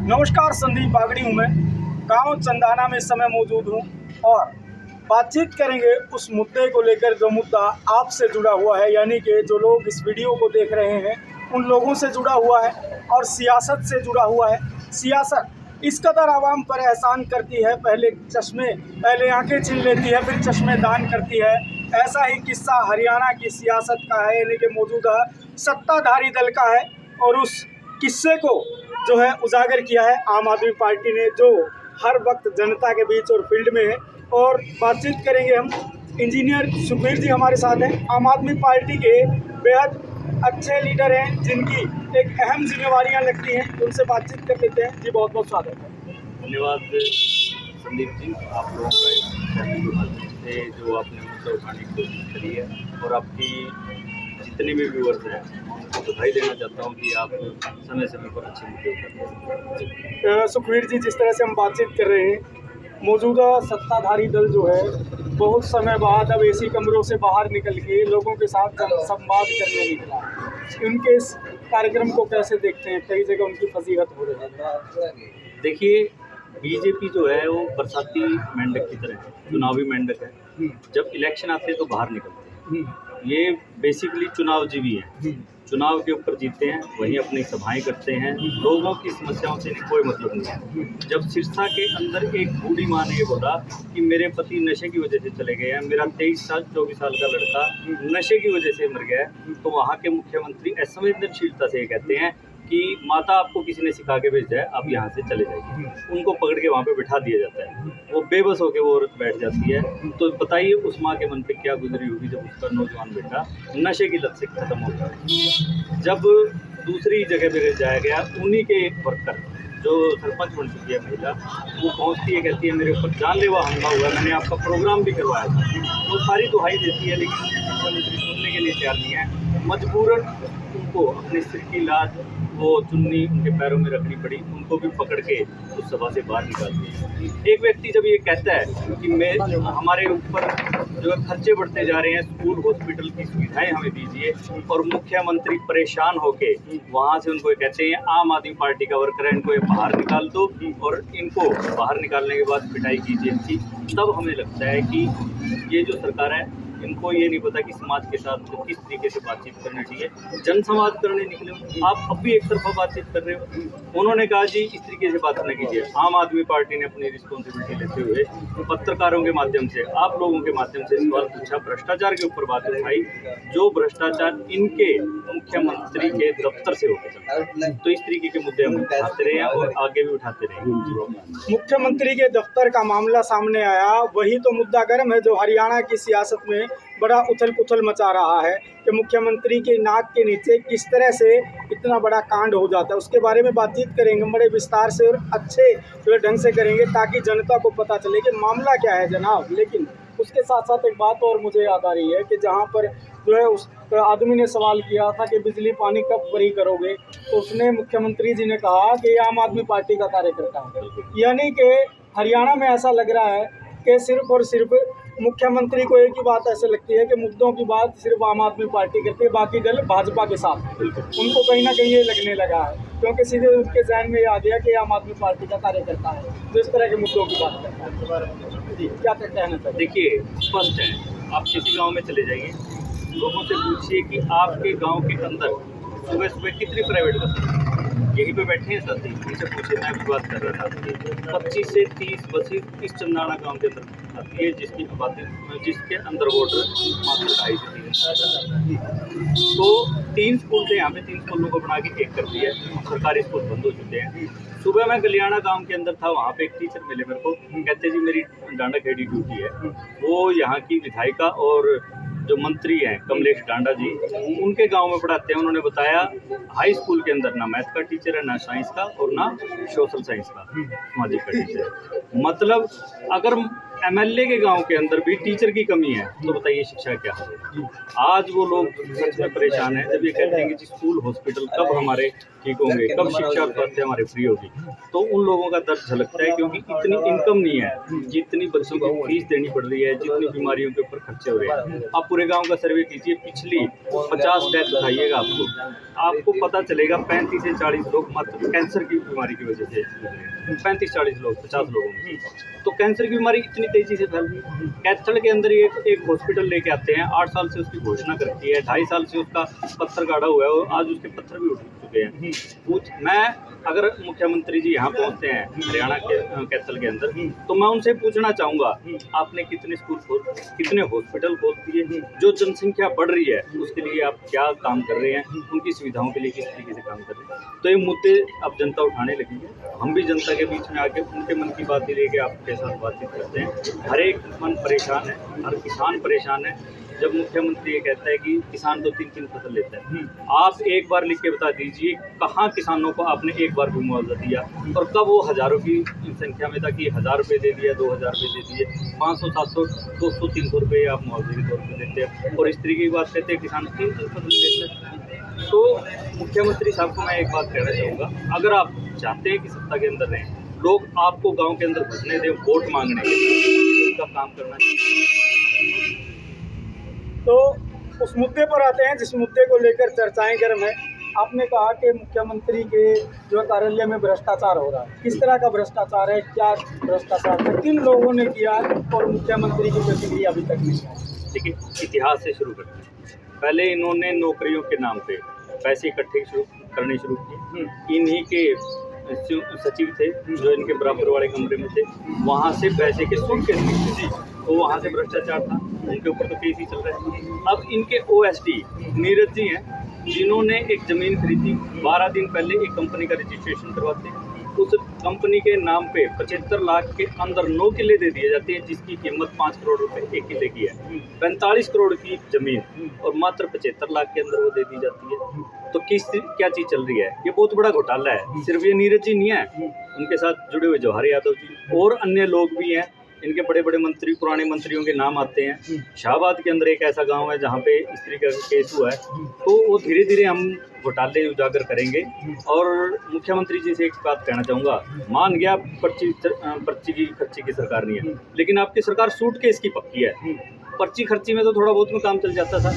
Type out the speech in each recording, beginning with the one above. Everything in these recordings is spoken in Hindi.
नमस्कार, संदीप बागड़ी हूँ मैं। गांव चंदाना में इस समय मौजूद हूँ और बातचीत करेंगे उस मुद्दे को लेकर जो मुद्दा आपसे जुड़ा हुआ है, यानी कि जो लोग इस वीडियो को देख रहे हैं उन लोगों से जुड़ा हुआ है और सियासत से जुड़ा हुआ है। सियासत इस कदर आवाम पर एहसान करती है, पहले आंखें छीन लेती है, फिर चश्मे दान करती है। ऐसा ही किस्सा हरियाणा की सियासत का है, यानी कि मौजूदा सत्ताधारी दल का है। और उस किस्से को जो है उजागर किया है आम आदमी पार्टी ने, जो हर वक्त जनता के बीच और फील्ड में है। और बातचीत करेंगे हम। इंजीनियर सुखबीर जी हमारे साथ हैं, आम आदमी पार्टी के बेहद अच्छे लीडर हैं जिनकी एक अहम जिम्मेवारियां लगती हैं। उनसे बातचीत कर लेते हैं। जी बहुत बहुत स्वागत है। धन्यवाद संदीप जी, आप लोगों का इस चैनल के माध्यम से जो आपने मुद्दा उठाने की कोशिश करी है, और आपकी जितने भी व्यूअर्स हैं उनको बधाई देना चाहता हूँ कि आप समय समय पर अच्छे मुद्दे उठाते हैं। सुखबीर जी, जिस तरह से हम बातचीत कर रहे हैं, मौजूदा सत्ताधारी दल जो है बहुत समय बाद अब एसी कमरों से बाहर निकल के लोगों के साथ संवाद करने निकला। उनके इस कार्यक्रम को कैसे देखते हैं? कई जगह उनकी फजीहत हो रही है। देखिए, बीजेपी जो है वो बरसाती मेंढक की तरह है, चुनावी मेंढक है। जब इलेक्शन आते हैं तो बाहर निकलते हैं। ये बेसिकली चुनाव जीवी है, चुनाव के ऊपर जीते हैं, वहीं अपनी सभाएं करते हैं। लोगों की समस्याओं से इन्हें कोई मतलब नहीं है। जब सिरसा के अंदर एक बूढ़ी माँ ने ये बोला कि मेरे पति नशे की वजह से चले गए हैं, मेरा 24 साल का लड़का नशे की वजह से मर गया है, तो वहाँ के मुख्यमंत्री असंवेदनशीलता से ये कहते हैं कि माता आपको किसी ने सिखा के भेजा है, आप यहाँ से चले जाइए। उनको पकड़ के वहाँ पे बिठा दिया जाता है, वो बेबस होकर वो औरत बैठ जाती है। तो बताइए उस माँ के मन पे क्या गुजरी होगी जब उसका नौजवान बेटा नशे की लत से खत्म हो गया। जब दूसरी जगह पे जाया गया, उन्हीं के वर्कर जो सरपंच बन चुकी है महिला, वो पहुँचती है, कहती है मेरे ऊपर जानलेवा हमला हुआ है, मैंने आपका प्रोग्राम भी करवाया था। वो सारी दुहाई देती है, लेकिन मुख्यमंत्री सुनने के लिए तैयार नहीं है। मजबूरन उनको अपने सिर की लाज, वो चुन्नी उनके पैरों में रखनी पड़ी, उनको भी पकड़ के उस सभा से बाहर निकाल दिया। एक व्यक्ति जब ये कहता है कि मैं हमारे ऊपर जो है खर्चे बढ़ते जा रहे हैं, स्कूल हॉस्पिटल की सुविधाएं हमें दीजिए, और मुख्यमंत्री परेशान होके वहाँ से उनको कहते हैं आम आदमी पार्टी का वर्कर है, इनको ये बाहर निकाल दो, और इनको बाहर निकालने के बाद पिटाई कीजिए इनकी, तब हमें लगता है कि ये जो सरकार है इनको ये नहीं पता कि समाज के साथ किस तरीके से बातचीत करनी चाहिए। जनसंवाद करने निकले हो आप, अब भी एक तरफा बातचीत कर रहे हो। उन्होंने कहा जी इस तरीके से बात न कीजिए। आम आदमी पार्टी ने अपनी रिस्पॉन्सिबिलिटी लेते हुए पत्रकारों के माध्यम से, आप लोगों के माध्यम से सवाल पूछा, भ्रष्टाचार के ऊपर बात उठाई, जो भ्रष्टाचार इनके मुख्यमंत्री के दफ्तर से होता है। तो इस तरीके के मुद्दे हम उठाते रहे और आगे भी उठाते रहे। मुख्यमंत्री के दफ्तर का मामला सामने आया, वही तो मुद्दा गर्म है जो हरियाणा की सियासत में बड़ा उथल पुथल मचा रहा है कि मुख्यमंत्री के नाक के नीचे किस तरह से इतना बड़ा कांड हो जाता है। उसके बारे में बातचीत करेंगे बड़े विस्तार से और अच्छे ढंग से करेंगे, ताकि जनता को पता चले कि मामला क्या है जनाब। लेकिन उसके साथ साथ एक बात और मुझे याद आ रही है कि जहाँ पर जो है उस आदमी ने सवाल किया था कि बिजली पानी कब फ्री करोगे, तो उसने मुख्यमंत्री जी ने कहा कि आम आदमी पार्टी का कार्यकर्ता है। यानी कि हरियाणा में ऐसा लग रहा है कि सिर्फ और सिर्फ मुख्यमंत्री को एक ही बात ऐसे लगती है कि मुद्दों की बात सिर्फ आम आदमी पार्टी करती है, बाकी दल भाजपा के साथ। उनको कहीं ना कहीं ये लगने लगा है, क्योंकि सीधे उनके जहन में ये आ गया कि आम आदमी पार्टी का कार्यकर्ता है जो इस तरह के मुद्दों की बात करता है। जी क्या कहना चाहिए? देखिए, स्पष्ट है, आप किसी गांव में चले जाइए, लोगों से पूछिए कि आपके गांव के अंदर सुबह सुबह कितनी प्राइवेट बसें, यहीं पे बैठे हैं साथी, उनसे पूछे, मैं भी बात कर रहा था, 25 से 30 बसें इस चंदाना गांव के अंदर आती है, जिसके अंदर वोटर मात्र 2.5 से 3। तो 3 स्कूल थे यहाँ पे, 3 स्कूलों को बना के एक कर दिया है, सरकारी स्कूल बंद हो चुके हैं। सुबह मैं गलियाना गांव के अंदर था, वहाँ पे एक टीचर मिले मेरे को, कहते जी मेरी डांडा खेड़ी ड्यूटी है। वो यहाँ की विधायिका और जो मंत्री हैं कमलेश डांडा जी, उनके गांव में पढ़ाते हैं। उन्होंने बताया हाई स्कूल के अंदर ना मैथ का टीचर है, ना साइंस का, और ना सोशल साइंस का, सामाजिक का टीचर। मतलब अगर एमएलए के गांव के अंदर भी टीचर की कमी है, तो बताइए शिक्षा क्या है। आज वो लोग सच में परेशान हैं जब ये कहते हैं कि जी स्कूल हॉस्पिटल कब हमारे ठीक होंगे, कब शिक्षा और स्वास्थ्य हमारे फ्री होगी, तो उन लोगों का दर्द झलकता है, क्योंकि इतनी इनकम नहीं है जितनी बच्चों की फीस देनी पड़ रही है, जितनी बीमारियों के ऊपर खर्चे हो रहे हैं। आप पूरे गांव का सर्वे कीजिए, पिछली 50 डेथ उठाइएगा, आपको पता चलेगा 35 से 40 लोग मात्र कैंसर की बीमारी की वजह से, 35-40 लोग 50 लोगों में। तो कैंसर की बीमारी इतनी तेजी से फैल रही है। कैथल के अंदर एक हॉस्पिटल लेके आते हैं, 8 साल से उसकी घोषणा करती है, 2.5 साल से उसका पत्थर गाड़ा हुआ है, और आज उसके पत्थर भी उठ चुके हैं। मैं अगर मुख्यमंत्री जी यहाँ पहुँचते हैं हरियाणा के कैथल के अंदर, तो मैं उनसे पूछना चाहूँगा, आपने कितने स्कूल कितने हॉस्पिटल खोल दिए, जो जनसंख्या बढ़ रही है उसके लिए आप क्या काम कर रहे हैं, उनकी सुविधाओं के लिए किस तरीके से काम कर रहे हैं। तो ये मुद्दे अब जनता उठाने लगी है, हम भी जनता के बीच में आके उनके मन की बात ही लेके आपके साथ बातचीत करते हैं। हर एक मन परेशान है, हर किसान परेशान है। जब मुख्यमंत्री ये कहता है कि किसान तो 3-3 फसल लेता है, आप एक बार लिख के बता दीजिए कहाँ किसानों को आपने एक बार भी मुआवजा दिया, और कब वो हज़ारों की संख्या में था कि 1000 रुपये दे दिया, 2000 रुपये दे दिए, 500, 700, 200, 300 रुपये आप मुआवजे के तौर पर देते हैं, और इस तरीके की बात कहते हैं किसान 3 फसल लेते हैं। तो मुख्यमंत्री साहब को मैं एक बात कहना चाहूँगा, अगर आप चाहते हैं कि सत्ता के अंदर रहें, लोग आपको गाँव के अंदर घुसने दें वोट मांगने के लिए, उनका काम करना चाहिए। तो उस मुद्दे पर आते हैं जिस मुद्दे को लेकर चर्चाएं गर्म है। आपने कहा कि मुख्यमंत्री के जो कार्यालय में भ्रष्टाचार हो रहा है, किस तरह का भ्रष्टाचार है, क्या भ्रष्टाचार है, किन लोगों ने किया और मुख्यमंत्री की प्रतिक्रिया अभी तक नहीं है। देखिए, इतिहास से शुरू करते हैं। पहले इन्होंने नौकरियों के नाम पे पैसे इकट्ठे करने शुरू किए। इन्हीं के सचिव थे जो इनके बराबर वाले कमरे में थे, वहाँ से पैसे के सूटकेस निकले थे, तो वहाँ से भ्रष्टाचार था, उनके ऊपर तो केस ही चल रहा है। अब इनके OSD नीरज जी हैं, जिन्होंने एक ज़मीन खरीदी, 12 दिन पहले एक कंपनी का रजिस्ट्रेशन करवाते हैं, उस कंपनी के नाम पे 75 लाख के अंदर 9 किले दे दिए जाते हैं, जिसकी कीमत 5 करोड़ रुपए एक किले की है। 45 करोड़ की जमीन और मात्र 75 लाख के अंदर वो दे दी जाती है। तो क्या चीज़ चल रही है? ये बहुत बड़ा घोटाला है। सिर्फ ये नीरज जी नहीं है, उनके साथ जुड़े हुए जवाहर यादव जी और अन्य लोग भी हैं। इनके बड़े बड़े मंत्री, पुराने मंत्रियों के नाम आते हैं। शाहबाद के अंदर एक ऐसा गांव है जहां पे इस तरीके का केस हुआ है। तो वो धीरे धीरे हम घोटाले उजागर करेंगे। और मुख्यमंत्री जी से एक बात कहना चाहूँगा, मान गया पर्ची की खर्ची की सरकार नहीं है, लेकिन आपकी सरकार सूटकेस की पक्की है। पर्ची खर्ची में तो थोड़ा बहुत में काम चल जाता था,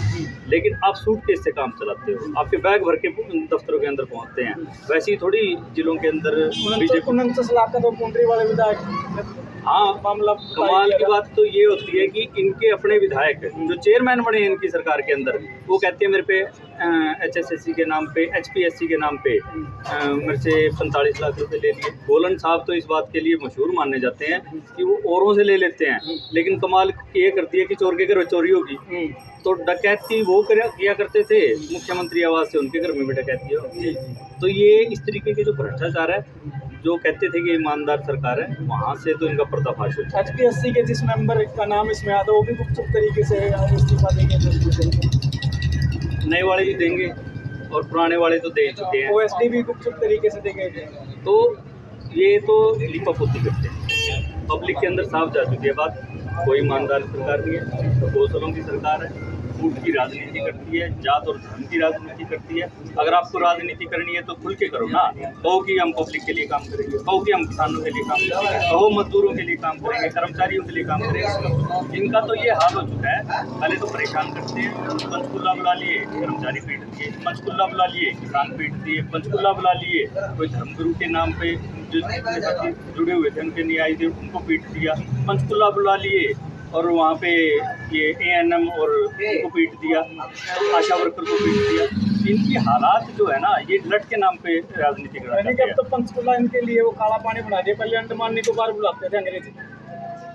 लेकिन आप सूटकेस से काम चलाते हो, आपके बैग भर के दफ्तरों के अंदर पहुंचते हैं। वैसे ही थोड़ी जिलों के अंदर बीजेपी 49 लाख का तो पुंडरी वाले विधायक। हाँ, मामला कमाल की बात तो ये होती है कि इनके अपने विधायक जो चेयरमैन बने हैं इनकी सरकार के अंदर, वो कहते हैं मेरे पे HSSC के नाम पे, HPSC के नाम पे मेरे से 45 लाख रुपए ले लिए। गोलन साहब तो इस बात के लिए मशहूर माने जाते हैं कि वो औरों से ले लेते हैं, लेकिन कमाल ये करती है कि चोर के घर चोरी होगी। तो डकैती वो किया करते थे मुख्यमंत्री आवास से, उनके घर में भी डकैती होगी। तो ये इस तरीके के जो भ्रष्टाचार है, जो कहते थे कि ईमानदार सरकार है, वहाँ से तो इनका पर्दाफाश होता है। HPSC के जिस मेंबर का नाम इसमें आता है वो भी गुपचुप तरीके से इस्तीफा देंगे, नए वाले भी देंगे और पुराने वाले तो दे चुके हैं। OSD भी गुपचुप तरीके से देंगे। तो ये तो लिपापोती करते हैं, पब्लिक के अंदर साफ जा चुकी है बात। कोई ईमानदार सरकार नहीं है, तो कौशलों की सरकार है, फूट की राजनीति करती है, जात और धर्म की राजनीति करती है। अगर आपको राजनीति करनी है तो खुल के करो ना, कहो कि हम पब्लिक के लिए काम करेंगे, कहो कि हम किसानों के लिए काम करेंगे, कहो मजदूरों के लिए काम करेंगे, कर्मचारियों के लिए काम करेंगे। इनका तो ये हाल हो चुका है, पहले तो परेशान करते हैं, पंचकुला बुला लिए, कर्मचारी पीट दिए, पंचकुला बुला लिए, किसान पीट दिए, पंचकुला बुला लिए, कोई धर्मगुरु के नाम पे जो जुड़े हुए थे उनके न्याय थे उनको पीट दिया, पंचकुला बुला लिए और वहाँ पे ये ANM और उनको पीट दिया, आशा वर्कर को पीट दिया। इनकी हालात जो है ना, ये लट के नाम पे राजनीति कराते हैं। तो पंचकुला इनके लिए वो काला पानी बना दिया। पहले अंडमान निकोबार बुलाते थे अंग्रेजी,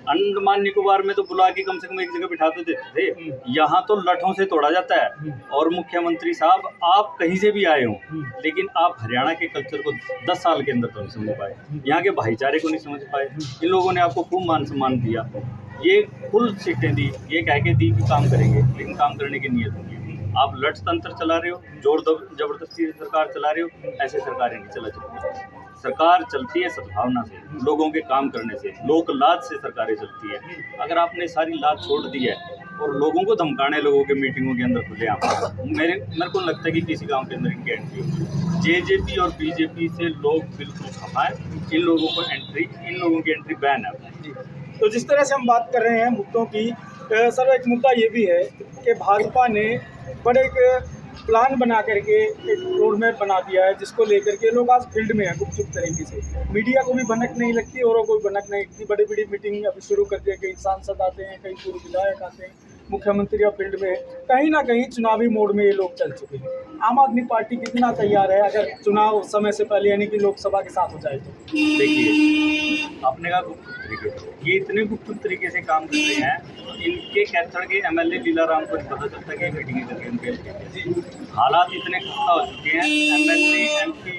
अंडमान निकोबार में तो बुला के कम से कम एक जगह बिठा तो देते थे, यहाँ तो लठों से तोड़ा जाता है। और मुख्यमंत्री साहब, आप कहीं से भी आए हो, लेकिन आप हरियाणा के कल्चर को 10 साल के अंदर तो नहीं समझ पाए, यहाँ के भाईचारे को नहीं समझ पाए। इन लोगों ने आपको खूब मान सम्मान दिया, ये फुल सीटें दी, ये कह के दी कि काम करेंगे, लेकिन काम करने की नीयत नहीं है। आप लठ तंत्र चला रहे हो, जोर जबरदस्ती से सरकार चला रहे हो, ऐसे सरकारें नहीं चला सकती। सरकार चलती है सद्भावना से, लोगों के काम करने से, लोक लाज से सरकारें चलती है। अगर आपने सारी लाज छोड़ दी है और लोगों को धमकाने, लोगों के मीटिंगों के अंदर खुले आप, मेरे को लगता है कि किसी गांव के अंदर इनकी एंट्री होगी। जेजेपी और बीजेपी से लोग बिल्कुल खफा है, इन लोगों की एंट्री बैन है। तो जिस तरह से हम बात कर रहे हैं मुद्दों की, सर एक मुद्दा ये भी है कि भाजपा ने बड़े एक प्लान बना करके एक रोड मैप बना दिया है, जिसको लेकर के लोग आज फील्ड में हैं गुपचुप तरीके से। मीडिया को भी भनक नहीं लगती और कोई भनक नहीं लगती। बड़ी बड़ी मीटिंग अभी शुरू कर दिया, कई सांसद आते हैं, कई पूर्व विधायक आते हैं, मुख्यमंत्री या फील्ड में कहीं ना कहीं चुनावी मोड में ये लोग चल चुके हैं। आम आदमी पार्टी कितना तैयार है अगर चुनाव समय से पहले यानी कि लोकसभा के साथ हो जाए तो? देखिए, आपने कहा गुपचुप तरीके से, ये इतने गुपचुप तरीके से काम करते हैं, इनके कैथड़ के एमएलए लीलाराम को पता चलता है कि मीटिंगें करके उनके हालात इतने खस्ता हो चुके हैं। एमएलए, एमपी,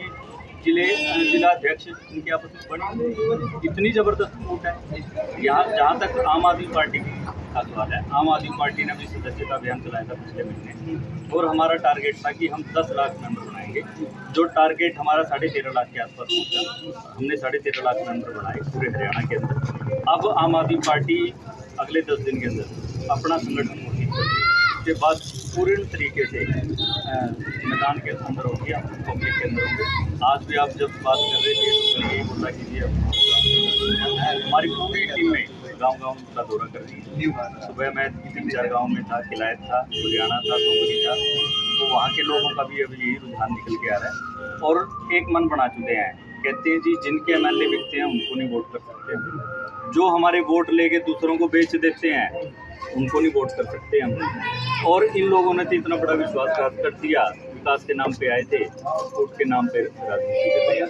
जिलाध्यक्ष इनके आपस में बड़ी इतनी ज़बरदस्त फूट है। यहाँ जहाँ तक आम आदमी पार्टी का सवाल है, आम आदमी पार्टी ने भी सदस्यता अभियान चलाया था पिछले महीने और हमारा टारगेट था कि हम 10 लाख मेंबर बनाएंगे। जो टारगेट हमारा 13.5 लाख के आसपास पहुँचा, हमने 13.5 लाख मेंबर बनाए पूरे हरियाणा के अंदर। अब आम आदमी पार्टी अगले 10 दिन के अंदर अपना संगठन घोषित करेगी। उसके बाद पूर्ण तरीके से मैदान के अंदर होगी, आप पब्लिक के अंदर होंगे। आज भी आप जब बात कर रहे थे तो यही बोला कीजिए, हमारी पूरी टीम में गांव-गांव का दौरा कर रही है। सुबह मैं 3-4 गाँव में था, किलायत था, लुधियाना था, सोमरी था, तो वहाँ के लोगों का भी अभी यही रुझान निकल के आ रहा है और एक मन बना चुके हैं। कहते हैं जी, जिनके एमएलए बिकते हैं उनको नहीं वोट कर सकते हम, जो हमारे वोट लेके दूसरों को बेच देते हैं उनको नहीं वोट कर सकते हम। और इन लोगों ने तो इतना बड़ा विश्वासघात कर दिया, विकास के नाम पे आए थे, वोट के नाम पे राजनीति कर रहे हैं,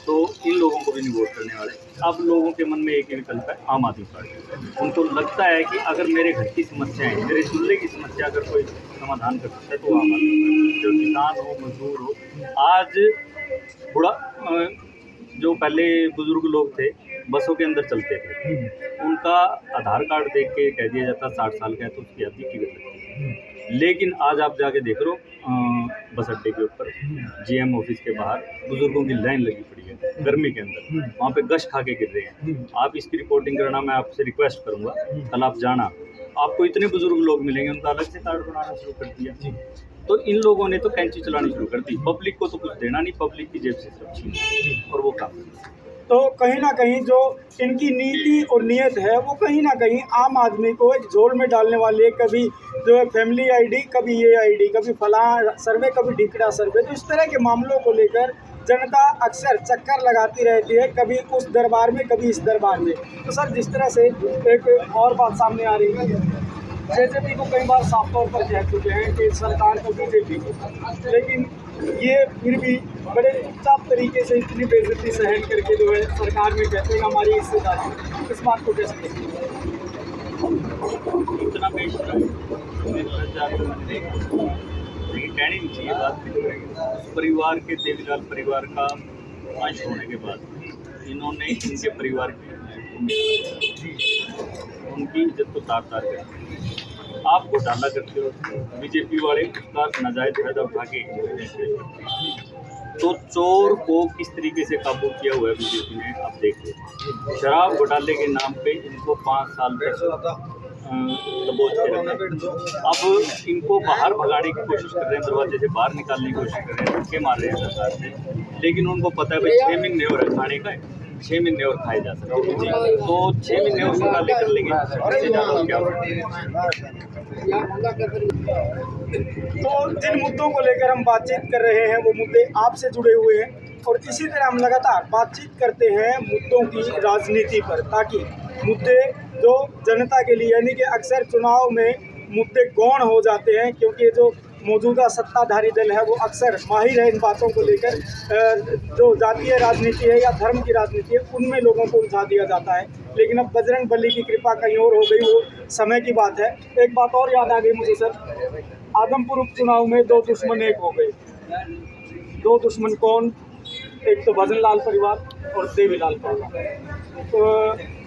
तो इन लोगों को भी नहीं वोट करने वाले। अब लोगों के मन में एक ही विकल्प है, आम आदमी पार्टी। उनको लगता है कि अगर मेरे घर की समस्याएं, मेरे चूल्हे की समस्या अगर कोई समाधान कर सकता है तो आम आदमी पार्टी। जो किसान हो, मजदूर हो, आज बुढ़ा जो पहले बुजुर्ग लोग थे बसों के अंदर चलते थे, उनका आधार कार्ड देख के कह दिया जाता 60 साल का है तो उसकी अवधि टिकट लगती है। लेकिन आज आप जाके देख लो बस अड्डे के ऊपर, जीएम ऑफिस के बाहर बुजुर्गों की लाइन लगी पड़ी है गर्मी के अंदर, वहाँ पे गश खा के गिर रहे हैं। आप इसकी रिपोर्टिंग करना, मैं आपसे रिक्वेस्ट करूँगा, कल आप जाना, आपको इतने बुजुर्ग लोग मिलेंगे, उनका अलग से कार्ड बनाना शुरू कर दिया। तो इन लोगों ने तो कैंची चलानी शुरू कर दी। पब्लिक को तो कुछ देना नहीं, पब्लिक की जेब से सब छीन और वो काम। तो कहीं ना कहीं जो इनकी नीति और नीयत है वो कहीं ना कहीं आम आदमी को एक झोल में डालने वाली है। कभी जो है फैमिली आईडी, कभी ये आईडी, कभी फलां सर्वे, कभी ढिकड़ा सर्वे। तो इस तरह के मामलों को लेकर जनता अक्सर चक्कर लगाती रहती है, कभी उस दरबार में, कभी इस दरबार में। तो सर, जिस तरह से एक और बात सामने आ रही है, जेजेपी को कई बार साफ तौर पर कह चुके हैं कि सरकार को बीजेपी को, लेकिन ये फिर भी बड़े चुपचाप तरीके से इतनी बेइज्जती सहन करके जो है सरकार में कहते हैं हमारी हिस्सेदारी। इस बात को कैसे देखते हैं? इतना बेशरम लेकिन कहनी नहीं चाहिए बात। परिवार के देवीलाल परिवार का अंश होने के बाद इन्होंने इनके परिवार की उनकी इज्जत को तार तार कर आपको डाला करते हो। बीजेपी वाले उसका नाजायज फायदा उठा के तो चोर को किस तरीके से काबू किया हुआ है बीजेपी ने, आप देख लीजिए। शराब घोटाले के नाम पे इनको 5 साल तक दबोच के रखा। अब इनको बाहर भगाने की कोशिश कर रहे हैं, दरवाजे से बाहर निकालने की कोशिश कर रहे हैं, धक्के मार रहे हैं सरकार से। लेकिन उनको पता है भाई 6 महीने हो रहे खाने का, 6 महीने और खाए जा सकते हैं, तो 6 महीने और निकाले कर लेंगे। तो जिन मुद्दों को लेकर हम बातचीत कर रहे हैं वो मुद्दे आपसे जुड़े हुए हैं और इसी तरह हम लगातार बातचीत करते हैं मुद्दों की राजनीति पर, ताकि मुद्दे जो जनता के लिए, यानी कि अक्सर चुनाव में मुद्दे गौण हो जाते हैं, क्योंकि जो मौजूदा सत्ताधारी दल है वो अक्सर माहिर है इन बातों को लेकर। जो जातीय राजनीति है या धर्म की राजनीति है उनमें लोगों को उलझा दिया जाता है। लेकिन अब बजरंग बली की कृपा कहीं और हो गई, वो समय की बात है। एक बात और याद आ गई मुझे सर, आदमपुर उपचुनाव में 2 दुश्मन एक हो गए। 2 दुश्मन कौन? एक तो भजन लाल परिवार और देवीलाल परिवार। तो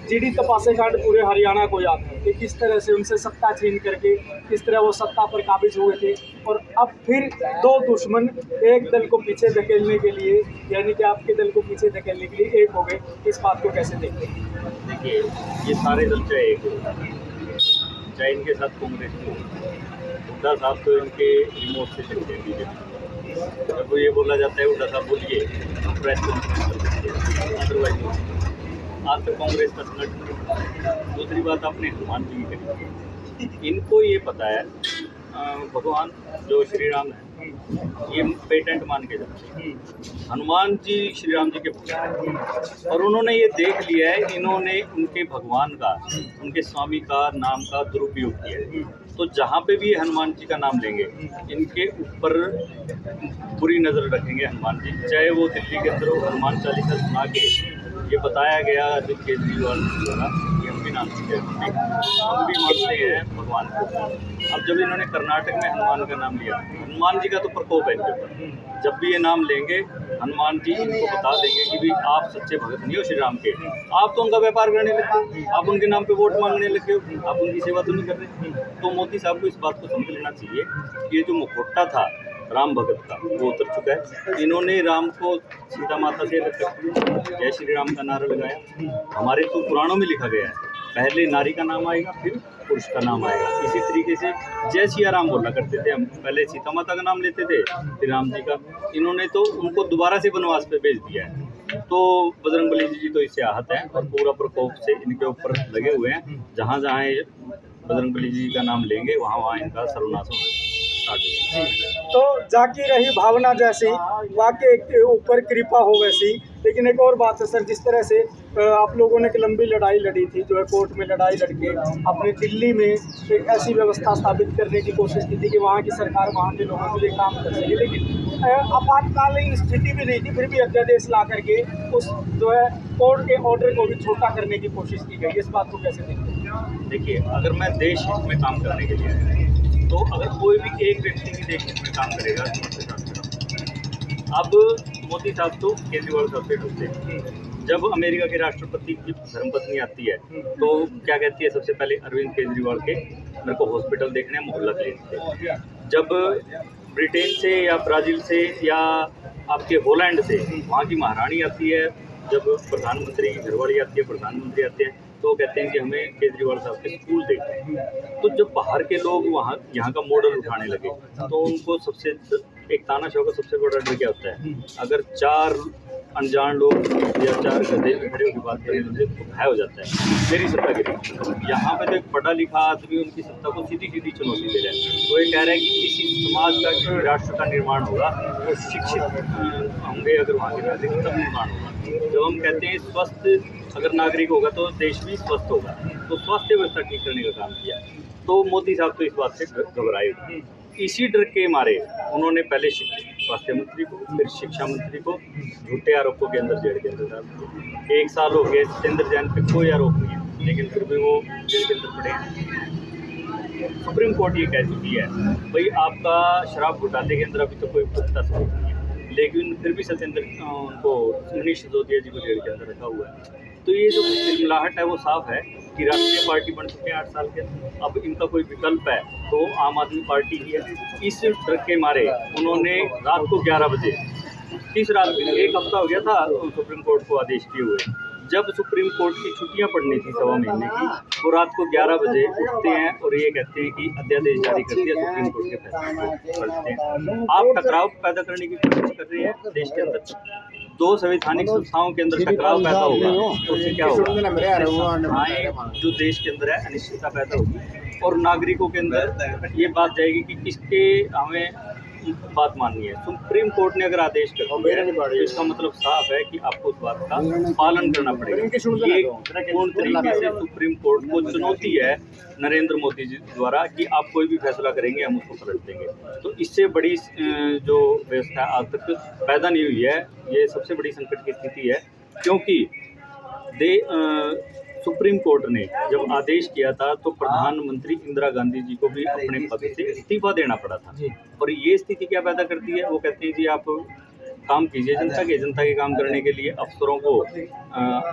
जीडी तपासे कांड पूरे हरियाणा को याद है कि किस तरह से उनसे सत्ता छीन करके किस तरह वो सत्ता पर काबिज हुए थे, और अब फिर दो दुश्मन एक दल को पीछे धकेलने के लिए, यानी कि आपके दल को पीछे धकेलने के लिए एक हो गए। इस बात को कैसे देखते हैं? देखिए, ये सारे दल चाहे एक हो, चाहे इनके साथ कांग्रेस हो, हुड्डा साहब तो इनके रिमोट से चलते हैं बीजेपी। जब वो ये बोला जाता है हुड्डा साहब बोलिए, तो प्रेस कॉन्फ्रेंस कर सकते हैं, अदरवाइज आज तक कांग्रेस का संगठन नहीं। दूसरी बात आपने हनुमान जी की करी, इनको ये पता है भगवान जो श्री राम है ये पेटेंट मान के जाते हैं, हनुमान जी श्री राम जी के भक्त हैं, और उन्होंने ये देख लिया है इन्होंने उनके भगवान का, उनके स्वामी का नाम का दुरुपयोग किया है। तो जहाँ पे भी ये हनुमान जी का नाम लेंगे इनके ऊपर बुरी नज़र रखेंगे हनुमान जी। चाहे वो दिल्ली के अंदर हो, हनुमान चालीसा सुना के ये बताया गया अरविंद केजरीवाल द्वारा कि हम भी नाम लेते हैं, हम भी मानते हैं भगवान को। अब जब इन्होंने कर्नाटक में हनुमान का नाम लिया, हनुमान जी का तो प्रकोप है इनके ऊपर। जब भी ये नाम लेंगे हनुमान जी इनको बता देंगे कि भाई आप सच्चे भगत नहीं हो श्री राम के, आप तो उनका व्यापार करने लगे हो, आप उनके नाम पे वोट मांगने लगे हो, आप उनकी सेवा तो नहीं कर रहे। तो मोदी साहब को इस बात को समझ लेना चाहिए कि ये जो मुखौटा था राम भगत का वो उतर चुका है। इन्होंने राम को सीता माता से अलग कर दिया, जय श्री राम का नारा लगाया। हमारे तो पुराणों में लिखा गया है पहले नारी का नाम आएगा फिर पुरुष का नाम आएगा। इसी तरीके से जय सिया राम बोला करते थे हम, पहले सीता माता का नाम लेते थे फिर राम जी का। इन्होंने तो उनको दोबारा से वनवास पे भेज दिया है। तो बजरंगबली जी तो इससे आहत हैं और पूरा प्रकोप से इनके ऊपर लगे हुए हैं। जहाँ जहाँ ये बजरंगबली जी का नाम लेंगे वहाँ वहाँ इनका सर्वनाश होना स्टार्ट। तो जाकी रही भावना जैसी वाकई के ऊपर कृपा हो वैसी। लेकिन एक और बात है सर, जिस तरह से आप लोगों ने एक लंबी लड़ाई लड़ी थी, जो है कोर्ट में लड़ाई लड़के अपने दिल्ली में एक ऐसी व्यवस्था स्थापित करने की कोशिश की थी कि वहाँ की सरकार वहाँ के लोगों के लिए काम कर सके, लेकिन आपातकालीन स्थिति भी नहीं थी, फिर भी अध्यादेश ला करके उस जो है कोर्ट के ऑर्डर को भी छोटा करने की कोशिश की गई। इस बात को कैसे देखते हैं? देखिए, अगर मैं देश हित में काम करने के लिए आया, तो अगर कोई भी एक व्यक्ति की देश हित में काम करेगा तो उसके साथ करूँ। अब मोदी साहब तो केजरीवाल साहब से डरते हैं। जब अमेरिका के राष्ट्रपति की धर्मपत्नी आती है तो क्या कहती है, सबसे पहले अरविंद केजरीवाल के मेरे को हॉस्पिटल देखने हैं, मोहल्ला क्लिनिक थे। जब ब्रिटेन से या ब्राज़ील से या आपके हॉलैंड से वहाँ की महारानी आती है, जब प्रधानमंत्री की घरवाली आती है, प्रधानमंत्री आते हैं, तो कहते हैं कि हमें केजरीवाल साहब के स्कूल देखते हैं। तो जब बाहर के लोग वहाँ यहाँ का मॉडल उठाने लगे तो उनको सबसे एक तानाशाह का सबसे बड़ा डर क्या होता है, अगर चार अनजान लोग या चार गधे खड़े होकर बात करें तो भय हो जाता है मेरी सत्ता गिरी। यहाँ पे तो एक पढ़ा लिखा आदमी उनकी सत्ता को सीधी सीधी चुनौती दे रहा है। तो ये कह रहा है कि किसी समाज का, किसी राष्ट्र का निर्माण होगा तो शिक्षित होंगे अगर वहाँ के नागरिक, तब निर्माण होगा। जब हम कहते हैं स्वस्थ अगर नागरिक होगा तो देश भी स्वस्थ होगा, तो स्वास्थ्य व्यवस्था ठीक करने का काम किया। तो मोदी साहब तो इस बात से घबराए थे। इसी डर के मारे उन्होंने पहले स्वास्थ्य मंत्री को, फिर शिक्षा मंत्री को झूठे आरोपों के अंदर जेल के अंदर डाल दिया। 1 साल हो गए, सत्येंद्र जैन पे कोई आरोप नहीं है, लेकिन फिर भी वो जेल के अंदर पड़े हैं। सुप्रीम कोर्ट ये कह चुकी है भाई आपका शराब घोटाले के अंदर अभी तो कोई पुख्ता सबूत नहीं है, लेकिन फिर भी सत्येंद्र उनको मनीष सिसोदिया जी को जेल के अंदर रखा हुआ है। तो ये जो मिलाहट है वो साफ है कि राष्ट्रीय पार्टी बन चुके हैं 8 साल के अंदर। अब इनका कोई विकल्प है तो आम आदमी पार्टी ही है। इस डर के मारे उन्होंने रात को 11 बजे, तीसरा 1 हफ्ता हो गया था सुप्रीम कोर्ट को आदेश किए हुए, जब सुप्रीम कोर्ट की छुट्टियां पड़नी थी 1.25 महीने की, वो रात को 11 बजे उठते हैं और ये कहते हैं कि अध्यादेश जारी कर दिया, सुप्रीम कोर्ट के फैसले को पलटते हैं। आप टकराव पैदा करने की कोशिश कर रहे हैं देश के अंदर। 2 संवैधानिक संस्थाओं के अंदर टकराव पैदा होगा तो उससे क्या होगा, संस्थाएं जो देश के अंदर है अनिश्चितता पैदा होगी और नागरिकों के अंदर ये बात जाएगी कि किसके हमें बात माननी है। सुप्रीम कोर्ट ने अगर आदेश कर दिया है तो इसका मतलब साफ है कि आपको उस बात का पालन करना पड़ेगा। ये पूर्ण तरीके से सुप्रीम कोर्ट को चुनौती है नरेंद्र मोदी जी द्वारा कि आप कोई भी फैसला करेंगे हम उसको पलट देंगे। तो इससे बड़ी जो व्यवस्था आज तक पैदा नहीं हुई है, ये सबसे बड़ी संकट की स्थिति है। क्योंकि सुप्रीम कोर्ट ने जब आदेश किया था तो प्रधानमंत्री इंदिरा गांधी जी को भी अपने पद से इस्तीफा देना पड़ा था। और ये स्थिति क्या पैदा करती है, वो कहते हैं जी आप काम कीजिए जनता के काम करने के लिए अफसरों को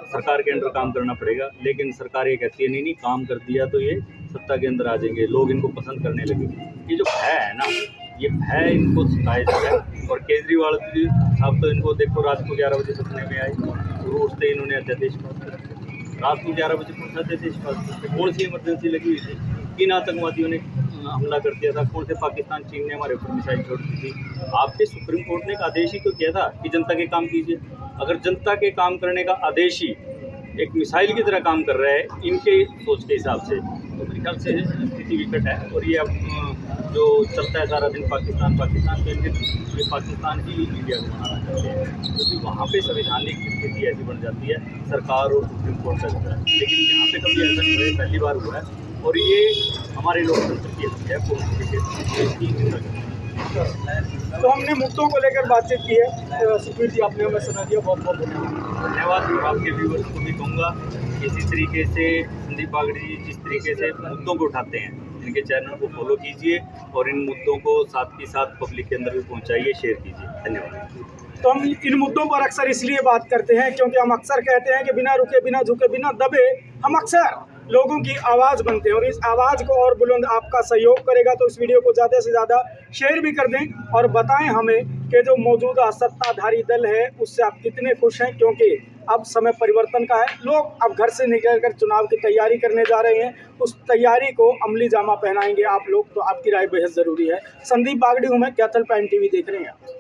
सरकार के अंदर काम करना पड़ेगा। लेकिन सरकार ये कहती है नहीं काम कर दिया तो ये सत्ता के अंदर आ जाएंगे, लोग इनको पसंद करने लगेंगे। ये जो भय है ना, ये भय इनको सताया जा रहा है। और केजरीवाल जी साहब तो इनको देखो रात को 11 बजे सपने में आए, रोज से इन्होंने अध्यादेश पास कर दिया। रात को 11 बजे कौन सा अध्यादेश पास करते, कौन सी इमरजेंसी लगी हुई थी, किन आतंकवादियों ने हमला कर दिया था, कौन से पाकिस्तान चीन ने हमारे ऊपर मिसाइल छोड़ दी थी। आपके सुप्रीम कोर्ट ने एक आदेश ही तो किया था कि जनता के काम कीजिए। अगर जनता के काम करने का आदेश ही एक मिसाइल की तरह काम कर रहा है इनके सोच के हिसाब से, तो मेरे ख्याल से स्थिति विकट है। और ये अब जो चलता है सारा दिन पाकिस्तान तो ये पाकिस्तान ही मीडिया को बनाना चाहते हैं, क्योंकि वहाँ पे संवैधानिक स्थिति ऐसी बन जाती है सरकार और सुप्रीम कोर्ट का। लेकिन यहाँ पे कभी ऐसा नहीं हुआ, पहली बार हुआ है। और ये हमारे लोकतंत्र की हत्या है, पूर्ण तरीके से। तो हमने मुद्दों को लेकर बातचीत की है। सुखबीर जी आपने हमें समय दिया, बहुत बहुत धन्यवाद। और आपके व्यूवर्स को भी कहूँगा इसी तरीके से संदीप बागड़ी जी जिस तरीके से मुद्दों को उठाते हैं, इनके चैनल को फॉलो कीजिए और इन मुद्दों को साथ ही साथ पब्लिक के अंदर भी पहुँचाइए, शेयर कीजिए। धन्यवाद। तो हम इन मुद्दों पर अक्सर इसलिए बात करते हैं क्योंकि हम अक्सर कहते हैं कि बिना रुके, बिना झुके, बिना दबे हम अक्सर लोगों की आवाज़ बनते हैं। और इस आवाज़ को और बुलंद आपका सहयोग करेगा तो इस वीडियो को ज़्यादा से ज़्यादा शेयर भी कर दें और बताएं हमें कि जो मौजूदा सत्ताधारी दल है उससे आप कितने खुश हैं, क्योंकि अब समय परिवर्तन का है। लोग अब घर से निकलकर चुनाव की तैयारी करने जा रहे हैं, उस तैयारी को अमली जामा पहनाएंगे आप लोग, तो आपकी राय बेहद ज़रूरी है। संदीप बागड़ी हूँ मैं, कैथल प्राइम टीवी देख रहे हैं आप।